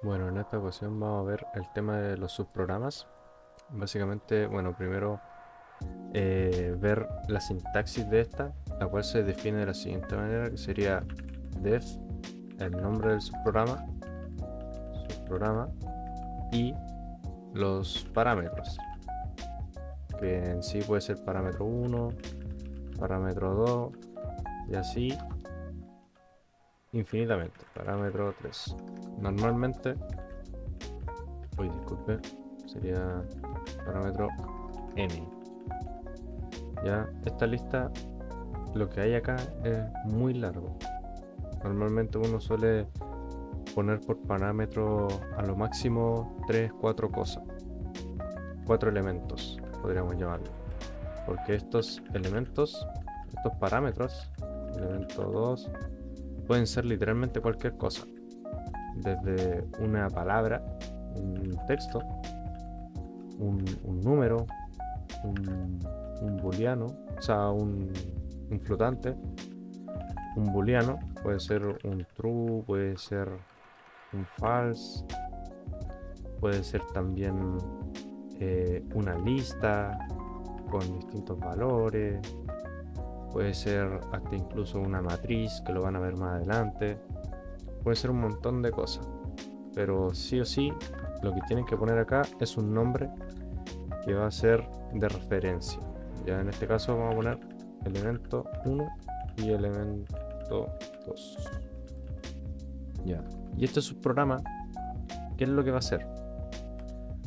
Bueno, en esta ocasión vamos a ver el tema de los subprogramas. Básicamente, bueno, primero ver la sintaxis de esta, la cual se define de la siguiente manera, que sería def, el nombre del subprograma y los parámetros, que en sí puede ser parámetro uno, parámetro 2 y así infinitamente, parámetro 3. Normalmente, uy, disculpe, sería parámetro n. Ya, esta lista, lo que hay acá es muy largo. Normalmente uno suele poner por parámetro a lo máximo 3 4 cosas, 4 elementos, podríamos llamarlo. Porque estos elementos, estos parámetros, elemento 2, pueden ser literalmente cualquier cosa. Desde una palabra, un texto, un número, un booleano, o sea, un flotante, un booleano, puede ser un true, puede ser un false, puede ser también una lista con distintos valores, puede ser hasta incluso una matriz que lo van a ver más adelante, puede ser un montón de cosas, pero sí o sí lo que tienen que poner acá es un nombre que va a ser de referencia. Ya en este caso vamos a poner elemento 1 y elemento 2. Ya. Y este subprograma, ¿qué es lo que va a hacer?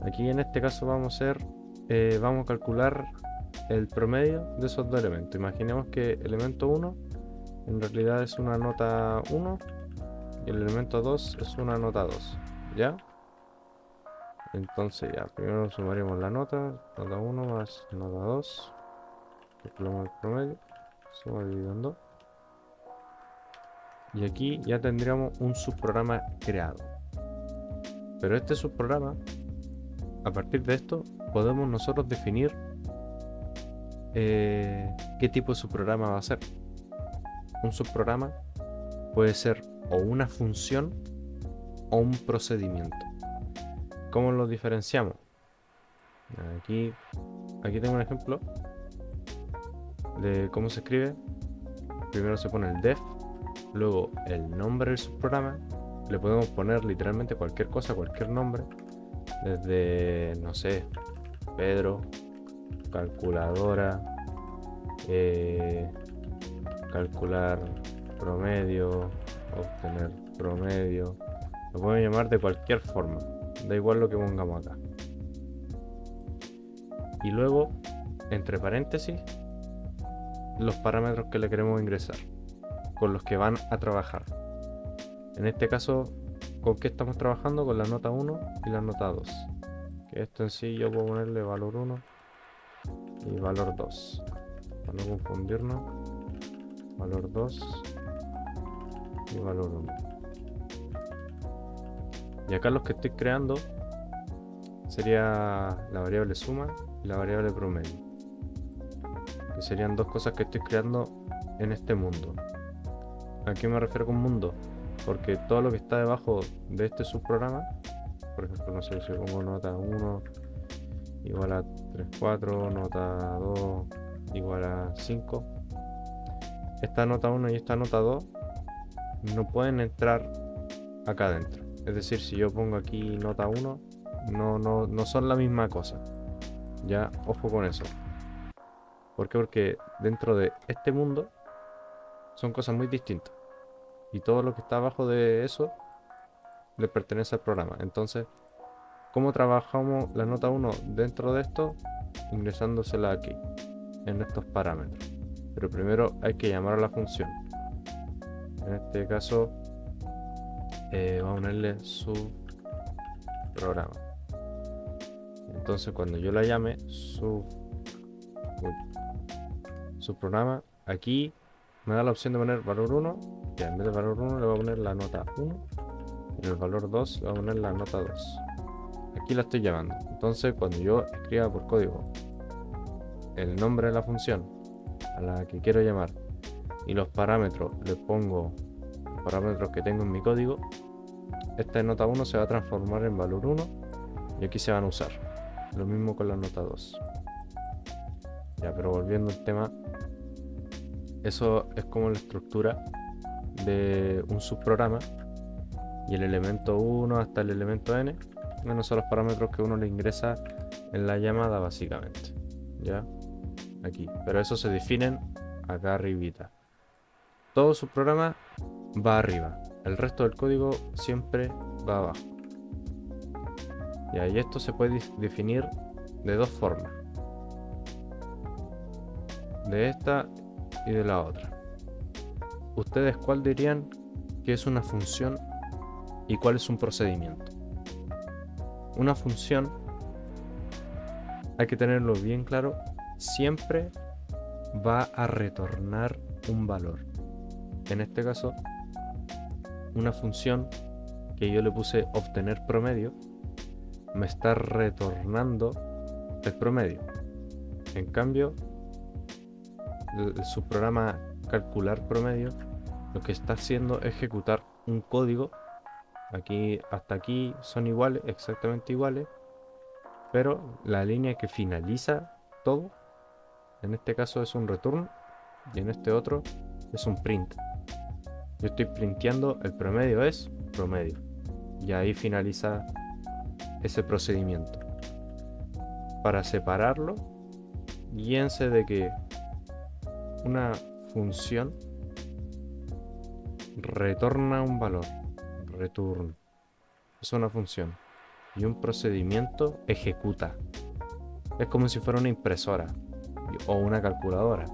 Aquí en este caso vamos a calcular el promedio de esos dos elementos. Imaginemos que elemento 1 en realidad es una nota 1 y el elemento 2 es una nota 2. ¿Ya? Entonces ya, primero sumaremos la nota 1 más nota 2, calculamos el promedio, suma dividido en 2. Y aquí ya tendríamos un subprograma creado. Pero este subprograma, a partir de esto, podemos nosotros definir qué tipo de subprograma va a ser. Un subprograma puede ser o una función o un procedimiento. ¿Cómo lo diferenciamos? Aquí, aquí tengo un ejemplo de cómo se escribe. Primero se pone el def, luego el nombre del subprograma. Le podemos poner literalmente cualquier cosa, cualquier nombre. Desde, no sé, Pedro, calculadora, eh, calcular promedio, obtener promedio. Lo pueden llamar de cualquier forma, da igual lo que pongamos acá. Y luego, entre paréntesis, los parámetros que le queremos ingresar, con los que van a trabajar. En este caso, ¿con qué estamos trabajando? Con la nota 1 y la nota 2. Que esto en sí yo puedo ponerle valor 1 y valor 2. Para no confundirnos, valor 2 y valor 1. Y acá los que estoy creando sería la variable suma y la variable promedio, que serían dos cosas que estoy creando en este mundo. ¿A qué me refiero con mundo? Porque todo lo que está debajo de este subprograma, por ejemplo, no sé si pongo nota 1 igual a 3 4, nota 2 igual a 5, esta nota 1 y esta nota 2 no pueden entrar acá adentro. Es decir, si yo pongo aquí nota 1, no son la misma cosa. Ya, ojo con eso. ¿Por qué? Porque dentro de este mundo son cosas muy distintas. Y todo lo que está abajo de eso le pertenece al programa. Entonces, ¿cómo trabajamos la nota 1 dentro de esto? Ingresándosela aquí, en estos parámetros. Pero primero hay que llamar a la función. En este caso, vamos a ponerle su programa. Entonces, cuando yo la llame su programa, aquí me da la opción de poner valor 1. Ya, en vez de valor 1 le voy a poner la nota 1. Y en el valor 2 le voy a poner la nota 2. Aquí la estoy llamando. Entonces, cuando yo escriba por código el nombre de la función a la que quiero llamar y los parámetros, le pongo los parámetros que tengo en mi código, esta nota 1 se va a transformar en valor 1 y aquí se van a usar. Lo mismo con la nota 2. Ya, pero volviendo al tema, eso es como la estructura de un subprograma, y el elemento 1 hasta el elemento n, menos son los parámetros que uno le ingresa en la llamada básicamente. Ya, aquí. Pero eso se definen acá arribita. Todo subprograma va arriba, el resto del código siempre va abajo. Y esto se puede definir de dos formas, de esta y de la otra. ¿Ustedes cuál dirían que es una función y cuál es un procedimiento? Una función, hay que tenerlo bien claro, siempre va a retornar un valor. En este caso, una función que yo le puse obtener promedio me está retornando el promedio. En cambio, el subprograma calcular promedio lo que está haciendo es ejecutar un código. Aquí hasta aquí son iguales, exactamente iguales, pero la línea que finaliza todo, en este caso es un return y en este otro es un print. Yo estoy printeando el promedio es promedio y ahí finaliza ese procedimiento. Para separarlo, guíense de que una función retorna un valor, return, es una función, y un procedimiento ejecuta. Es como si fuera una impresora o una calculadora,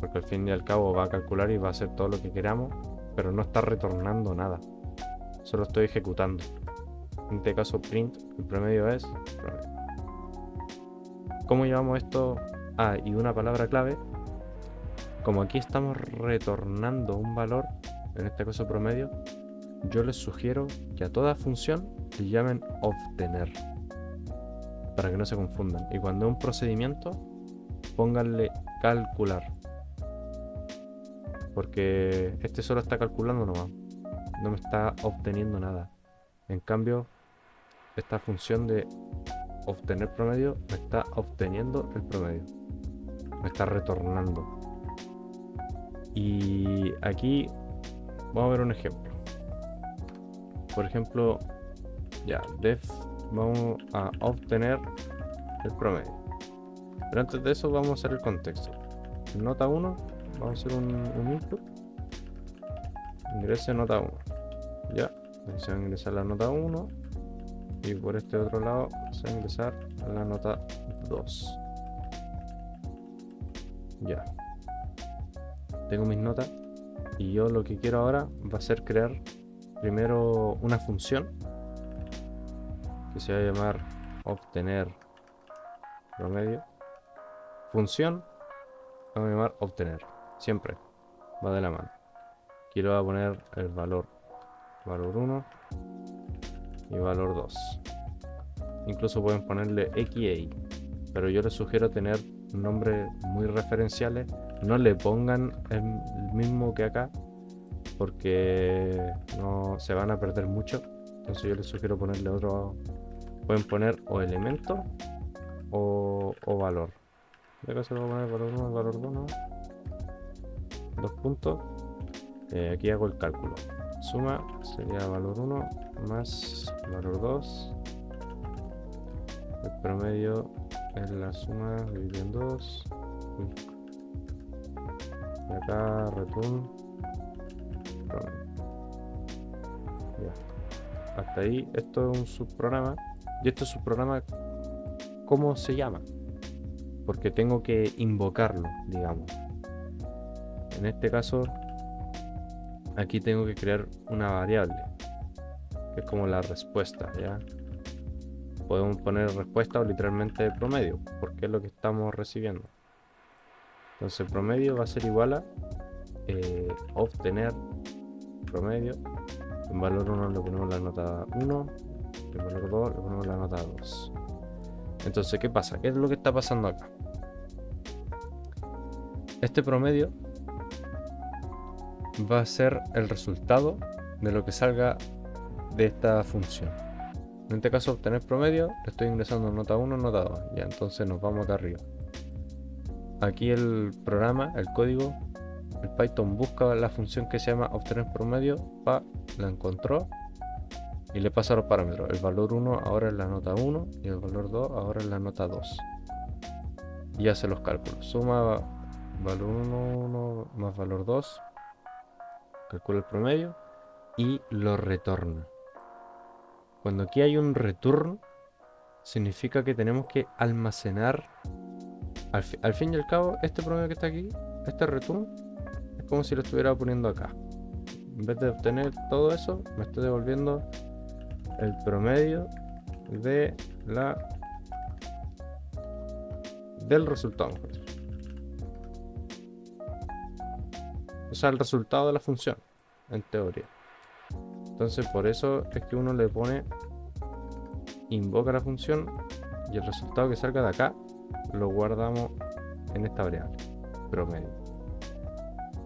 porque al fin y al cabo va a calcular y va a hacer todo lo que queramos, pero no está retornando nada, solo estoy ejecutando. En este caso print, el promedio es promedio. ¿Cómo llevamos esto? Y una palabra clave. Como aquí estamos retornando un valor, en este caso promedio, yo les sugiero que a toda función le llamen obtener, para que no se confundan. Y cuando es un procedimiento, pónganle calcular, porque este solo está calculando nomás, no me está obteniendo nada. En cambio, esta función de obtener promedio me está obteniendo el promedio, me está retornando. Y aquí vamos a ver un ejemplo. Por ejemplo, ya, def, vamos a obtener el promedio. Pero antes de eso vamos a hacer el contexto. En nota 1 vamos a hacer un input. Ingrese nota 1. Ya, se va a ingresar la nota 1. Y por este otro lado se va a ingresar a la nota 2. Ya. Tengo mis notas. Y yo lo que quiero ahora va a ser crear primero una función que se va a llamar obtener promedio. Función vamos a llamar obtener, siempre va de la mano. Aquí le voy a poner el valor 1 y valor 2. Incluso pueden ponerle x e y, pero yo les sugiero tener nombres muy referenciales. No le pongan el mismo que acá, porque no se van a perder mucho. Entonces yo les sugiero ponerle otro. Pueden poner o elemento o valor. De acá se lo voy a poner valor 1 y valor 2, ¿no? 2 puntos. Aquí hago el cálculo. Suma sería valor 1 más valor 2. El promedio es la suma dividido en 2. Y acá return promedio. Ya. Hasta ahí esto es un subprograma. Y este subprograma, ¿cómo se llama? Porque tengo que invocarlo, digamos. En este caso, aquí tengo que crear una variable, que es como la respuesta, ¿ya? Podemos poner respuesta o literalmente promedio, porque es lo que estamos recibiendo. Entonces promedio va a ser igual a obtener promedio. En valor 1 le ponemos la nota 1, en valor 2 le ponemos la nota 2. Entonces, ¿qué pasa? ¿Qué es lo que está pasando acá? Este promedio va a ser el resultado de lo que salga de esta función. En este caso, obtener promedio, le estoy ingresando nota 1, nota 2. Ya, entonces nos vamos acá arriba. Aquí el programa, el código, el Python busca la función que se llama obtener promedio, la encontró y le pasa los parámetros. El valor 1 ahora es la nota 1 y el valor 2 ahora es la nota 2. Y hace los cálculos. Suma valor 1 más valor 2, calcula el promedio y lo retorna. Cuando aquí hay un return, significa que tenemos que almacenar. Al fin y al cabo, este promedio que está aquí, este return, es como si lo estuviera poniendo acá. En vez de obtener todo eso, me estoy devolviendo el promedio de del resultado. O sea, el resultado de la función, en teoría. Entonces, por eso es que uno le pone, invoca la función y el resultado que salga de acá lo guardamos en esta variable, promedio.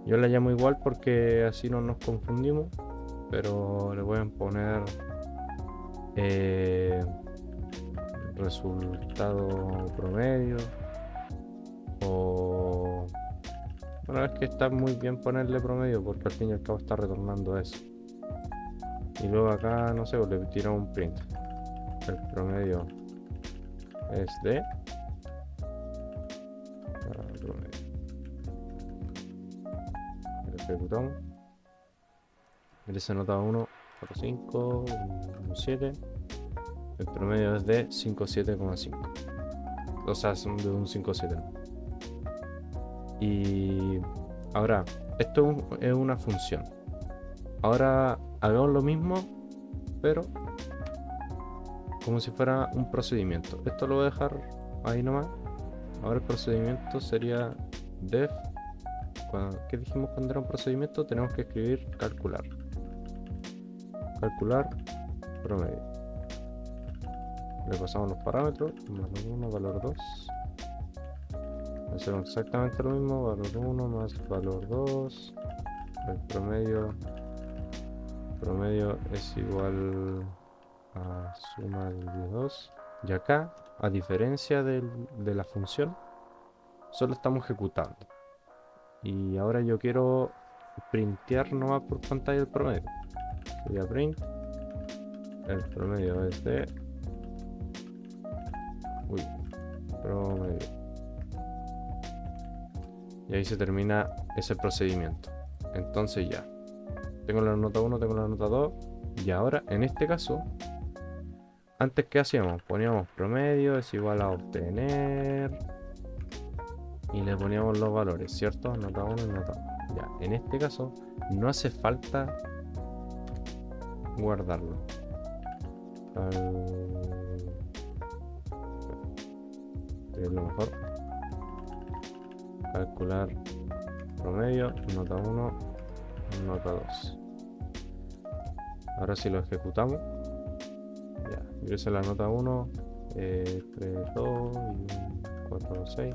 Yo la llamo igual porque así no nos confundimos, pero le voy a poner resultado promedio, o bueno, es que está muy bien ponerle promedio porque al fin y al cabo está retornando eso. Y luego acá, no sé, le tiramos un print. El promedio es de promedio. Lo ejecutamos. Merece nota 1, 4, 5, 7. El promedio es de 57,5. O sea, son de un 5,7. Y ahora, esto es una función. Ahora hagamos lo mismo, pero como si fuera un procedimiento. Esto lo voy a dejar ahí nomás. Ahora el procedimiento sería def. ¿Qué dijimos cuando era un procedimiento? Tenemos que escribir calcular. Calcular promedio. Le pasamos los parámetros. Valor 1, valor 2. Hacemos exactamente lo mismo. Valor 1 más valor 2. El promedio es igual a suma de 2. Y acá, a diferencia de la función, solo estamos ejecutando. Y ahora yo quiero printear nomás por pantalla el promedio. Voy a print. El promedio es de promedio. Y ahí se termina ese procedimiento. Entonces ya tengo la nota 1, tengo la nota 2. Y ahora, en este caso, antes, ¿qué hacíamos? Poníamos promedio es igual a obtener y le poníamos los valores, ¿cierto? Nota 1 y nota 2. Ya, en este caso no hace falta guardarlo. Es lo mejor. Calcular promedio, nota 1, nota 2. Ahora si lo ejecutamos, ya, ingresa la nota 1, 3, 2 y un 4, 6,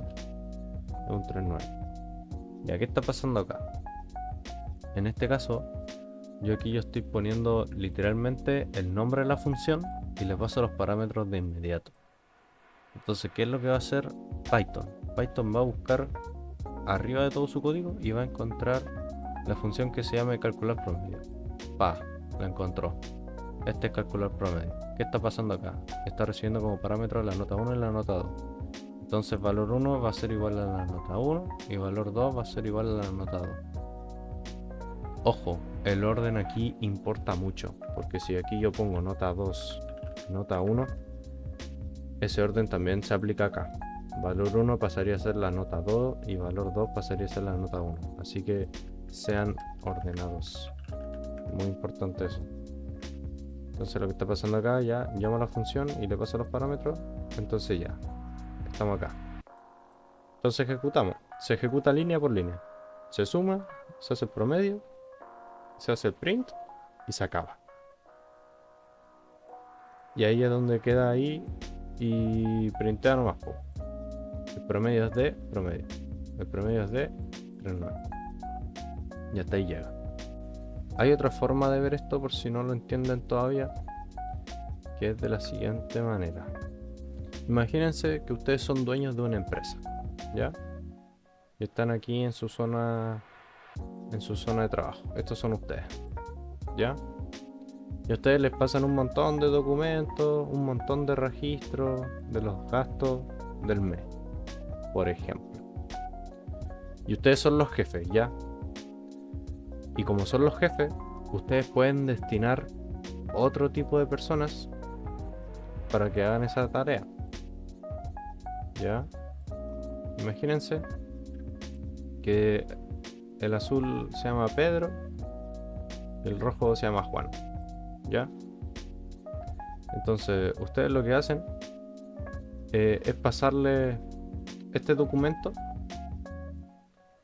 y un 3, 9. Ya, ¿qué está pasando acá? En este caso, yo estoy poniendo literalmente el nombre de la función y le paso los parámetros de inmediato. Entonces, ¿qué es lo que va a hacer Python? Python va a buscar arriba de todo su código y va a encontrar la función que se llama calcular promedio. La encontró. Este es calcular promedio. ¿Qué está pasando acá? Está recibiendo como parámetro la nota 1 y la nota 2. Entonces valor 1 va a ser igual a la nota 1 y valor 2 va a ser igual a la nota 2. Ojo, el orden aquí importa mucho, porque si aquí yo pongo nota 2, nota 1, ese orden también se aplica acá. Valor 1 pasaría a ser la nota 2 y valor 2 pasaría a ser la nota 1. Así que sean ordenados. Muy importante eso. Entonces lo que está pasando acá, ya llamo a la función y le paso los parámetros. Entonces ya, estamos acá. Entonces ejecutamos. Se ejecuta línea por línea. Se suma, se hace el promedio, se hace el print y se acaba. Y ahí es donde queda ahí y printea nomás. El promedio es de promedio. El promedio es de 3,9. Y hasta ahí llega. Hay otra forma de ver esto por si no lo entienden todavía, que es de la siguiente manera. Imagínense que ustedes son dueños de una empresa, ¿ya? Y están aquí en su zona de trabajo. Estos son ustedes, ¿ya? Y a ustedes les pasan un montón de documentos, un montón de registros de los gastos del mes, por ejemplo. Y ustedes son los jefes, ¿ya? Y como son los jefes, ustedes pueden destinar otro tipo de personas para que hagan esa tarea, ¿ya? Imagínense que el azul se llama Pedro y el rojo se llama Juan, ¿ya? Entonces ustedes lo que hacen es pasarle este documento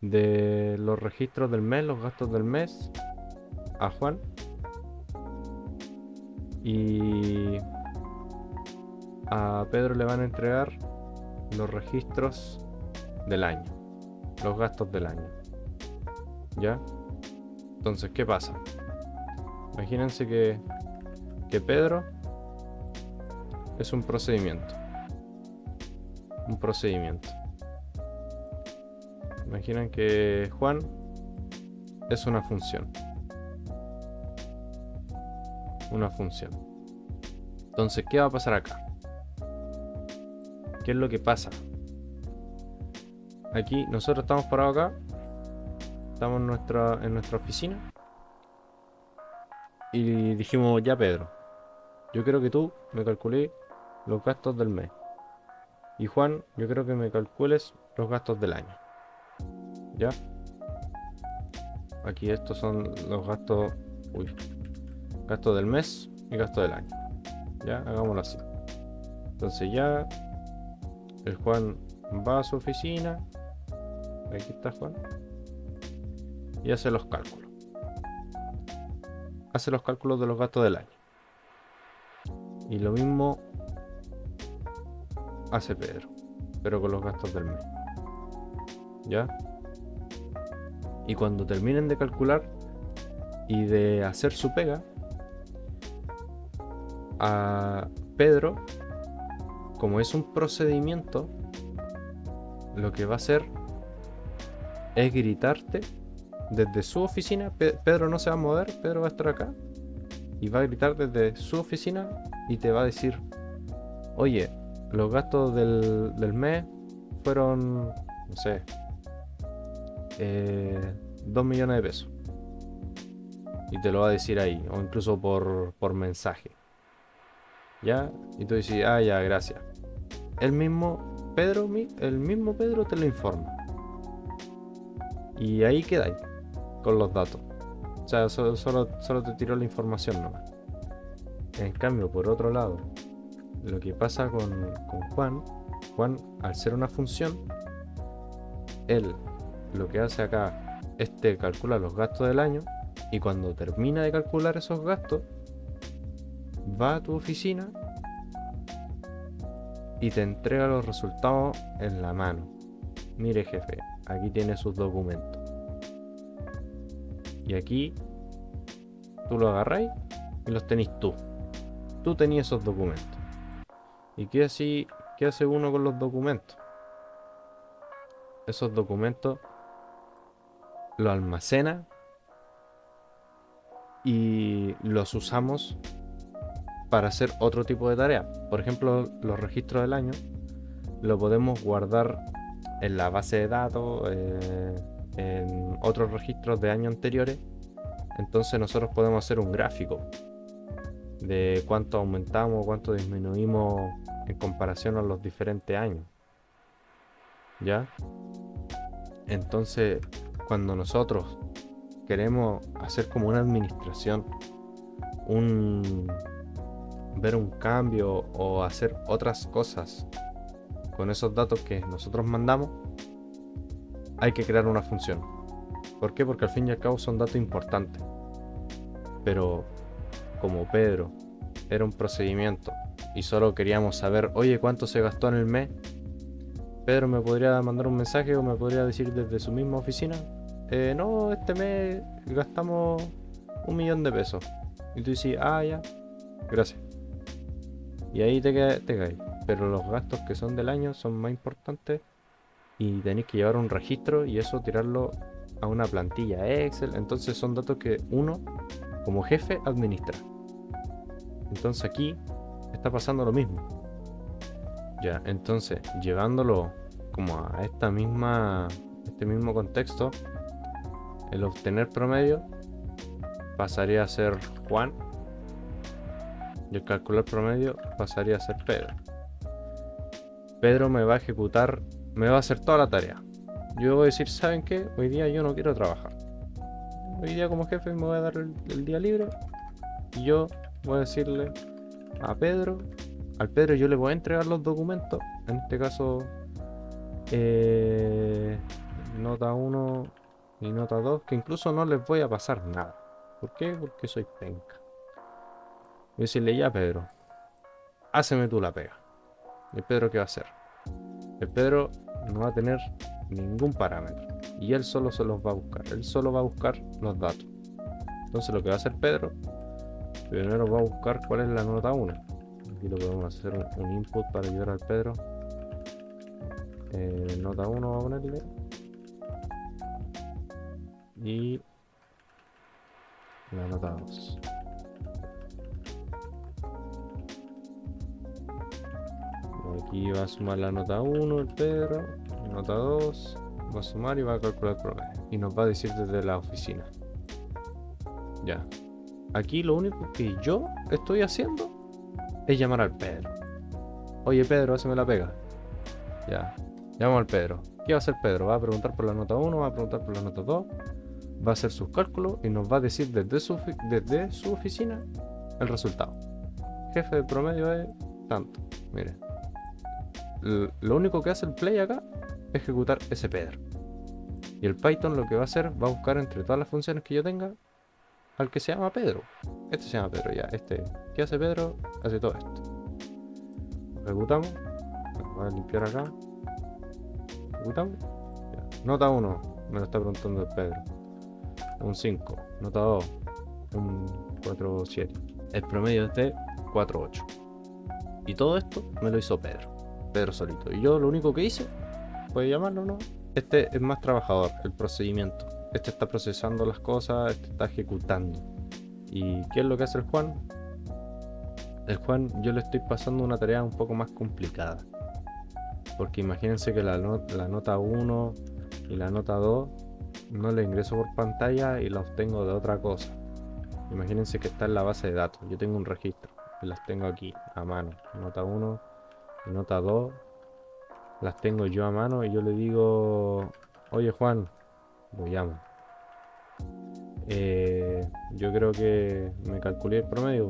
de los registros del mes, los gastos del mes, a Juan, y a Pedro le van a entregar los registros del año, los gastos del año, ¿ya? Entonces, ¿qué pasa? Imagínense que Pedro es un procedimiento. Imaginen que Juan es una función. Entonces, ¿qué va a pasar acá? ¿Qué es lo que pasa? Aquí, nosotros estamos parados acá. Estamos en nuestra oficina. Y dijimos, ya Pedro, yo quiero que tú me calcules los gastos del mes. Y Juan, yo creo que me calcules los gastos del año. ¿Ya? Aquí estos son los gastos. Gasto del mes y gasto del año. Ya, hagámoslo así. Entonces ya el Juan va a su oficina. Aquí está Juan. Y hace los cálculos. Hace los cálculos de los gastos del año. Y lo mismo hace Pedro, pero con los gastos del mes. ¿Ya? Y cuando terminen de calcular y de hacer su pega, a Pedro, como es un procedimiento, lo que va a hacer es gritarte desde su oficina. Pedro no se va a mover, Pedro va a estar acá y va a gritar desde su oficina y te va a decir: oye, los gastos del mes fueron, no sé, 2 millones de pesos. Y te lo va a decir ahí, o incluso por mensaje. ¿Ya? Y tú dices, ah, ya, gracias. El mismo Pedro te lo informa. Y ahí quedáis con los datos. O sea, solo te tiró la información nomás. En cambio, por otro lado, lo que pasa con Juan, al ser una función, él lo que hace acá es calcular los gastos del año, y cuando termina de calcular esos gastos, va a tu oficina y te entrega los resultados en la mano. Mire, jefe, aquí tiene sus documentos. Y aquí tú los agarráis y los tenéis tú. Tú tenías esos documentos. ¿Y qué hace uno con los documentos? Esos documentos los almacena y los usamos para hacer otro tipo de tarea. Por ejemplo, los registros del año lo podemos guardar en la base de datos, en otros registros de años anteriores. Entonces nosotros podemos hacer un gráfico de cuánto aumentamos, cuánto disminuimos en comparación a los diferentes años. ¿Ya? Entonces, cuando nosotros queremos hacer como una administración, ver un cambio o hacer otras cosas con esos datos que nosotros mandamos, hay que crear una función. ¿Por qué? Porque al fin y al cabo son datos importantes. Pero como Pedro era un procedimiento y solo queríamos saber, oye, ¿cuánto se gastó en el mes? Pedro me podría mandar un mensaje o me podría decir desde su misma oficina, no, este mes gastamos 1.000.000 de pesos. Y tú dices, ah, ya, gracias. Y ahí te caes. Pero los gastos que son del año son más importantes y tenéis que llevar un registro y eso tirarlo a una plantilla Excel. Entonces son datos que uno, como jefe, administra. Entonces aquí está pasando lo mismo. Ya, entonces, llevándolo como a este mismo contexto, el obtener promedio pasaría a ser Juan y el calcular promedio pasaría a ser Pedro. Pedro me va a ejecutar, me va a hacer toda la tarea. Yo voy a decir, ¿saben qué? Hoy día yo no quiero trabajar. Hoy día como jefe me voy a dar el día libre y yo voy a decirle a Pedro, al Pedro yo le voy a entregar los documentos, en este caso nota 1 y nota 2, que incluso no les voy a pasar nada. ¿Por qué? Porque soy penca. Voy a decirle, ya Pedro, háceme tú la pega. ¿Y el Pedro qué va a hacer? El Pedro no va a tener ningún parámetro y él solo se los va a buscar. Él solo va a buscar los datos. Entonces lo que va a hacer Pedro, primero va a buscar cuál es la nota 1. Aquí lo podemos hacer un input para ayudar al Pedro. Nota 1 va a ponerle. Y la nota 2. Aquí va a sumar la nota 1 el Pedro, nota 2, va a sumar y va a calcular el promedio. Y nos va a decir desde la oficina. Ya. Aquí lo único que yo estoy haciendo es llamar al Pedro. Oye Pedro, hazme la pega. Ya. Llamo al Pedro. ¿Qué va a hacer Pedro? Va a preguntar por la nota 1, va a preguntar por la nota 2. Va a hacer sus cálculos y nos va a decir desde su oficina el resultado. Jefe de promedio es tanto. Mire. Lo único que hace el play acá es ejecutar ese Pedro. Y el Python lo que va a hacer, va a buscar entre todas las funciones que yo tenga al que se llama Pedro. Este se llama Pedro ya. ¿Qué hace Pedro? Hace todo esto. Ejecutamos. Voy a limpiar acá. Ejecutamos. Ya. Nota 1. Me lo está preguntando el Pedro. Un 5. Nota 2. Un 4,7. El promedio es de 4,8. Y todo esto me lo hizo Pedro solito. Y yo lo único que hice fue llamarlo, ¿no? Este es más trabajador, el procedimiento. Este está procesando las cosas, este está ejecutando. ¿Y qué es lo que hace el Juan? El Juan, yo le estoy pasando una tarea un poco más complicada. Porque imagínense que la nota 1 y la nota 2 no la ingreso por pantalla y la obtengo de otra cosa. Imagínense que está en la base de datos. Yo tengo un registro y las tengo aquí a mano. Nota 1 y nota 2 las tengo yo a mano y yo le digo, oye Juan, lo llamo. Yo creo que me calculé el promedio.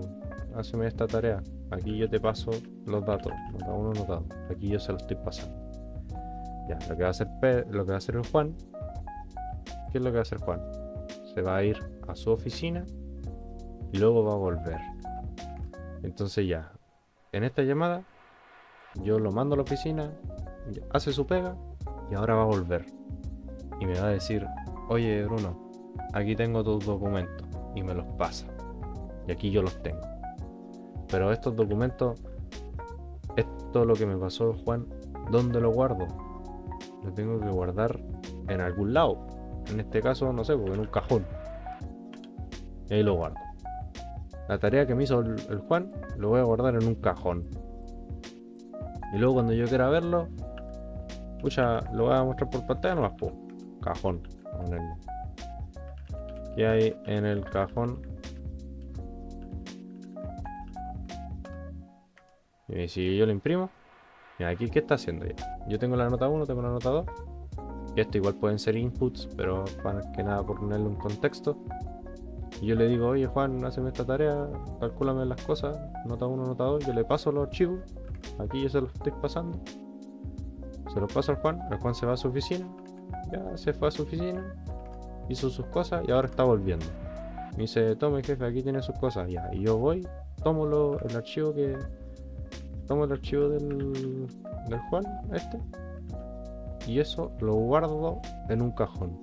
Hazme esta tarea. Aquí yo te paso los datos. Nota 1, nota 2. Aquí yo se los estoy pasando. Ya, lo que va a hacer el Juan. ¿Qué es lo que va a hacer Juan? Se va a ir a su oficina y luego va a volver. Entonces ya, en esta llamada yo lo mando a la oficina, hace su pega y ahora va a volver. Y me va a decir, oye Bruno, aquí tengo tus documentos, y me los pasa. Y aquí yo los tengo. Pero estos documentos, esto lo que me pasó Juan, ¿dónde lo guardo? Lo tengo que guardar en algún lado. En este caso, no sé, porque en un cajón. Y ahí lo guardo. La tarea que me hizo el Juan, lo voy a guardar en un cajón. Y luego cuando yo quiera verlo, pucha, lo voy a mostrar por pantalla nomás, po. Cajón. ¿Qué hay en el cajón? Y si yo lo imprimo, mira, aquí ¿qué está haciendo ya? Yo tengo la nota 1, tengo la nota 2. Y esto igual pueden ser inputs, pero para que nada por ponerle un contexto. Y yo le digo, oye Juan, hazme esta tarea, calcúlame las cosas, nota 1, nota 2, yo le paso los archivos, aquí yo se los estoy pasando. Se los paso al Juan, el Juan se va a su oficina, ya se fue a su oficina, hizo sus cosas y ahora está volviendo. Me dice, tome jefe, aquí tiene sus cosas, ya. Y yo voy, tomo el archivo del Juan, y eso lo guardo en un cajón,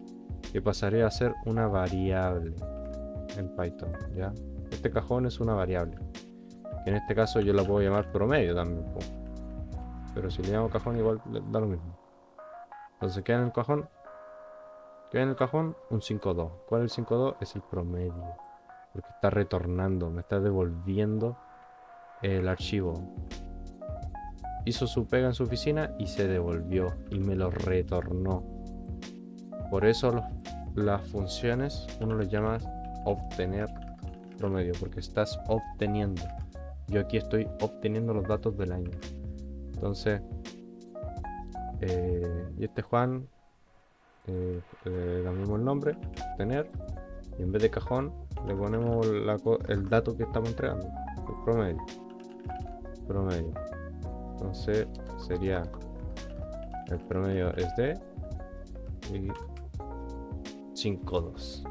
que pasaré a ser una variable. en Python, ¿ya? Este cajón es una variable, que en este caso yo la puedo llamar promedio también, po. Pero si le llamo cajón igual da lo mismo. Entonces queda en el cajón, un 5.2. ¿Cuál es el 5.2? Es el promedio, porque está retornando, me está devolviendo el archivo. Hizo su pega en su oficina y se devolvió y me lo retornó. Por eso las funciones uno les llama obtener promedio, porque estás obteniendo. Yo aquí estoy obteniendo los datos del año. Entonces, y este Juan, le cambiamos el nombre, obtener, y en vez de cajón le ponemos el dato que estamos entregando, el promedio. Promedio. Entonces sería el promedio es de 5.2.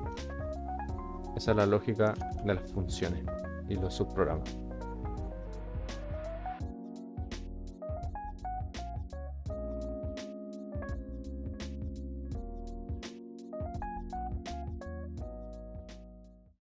Esa es la lógica de las funciones y los subprogramas.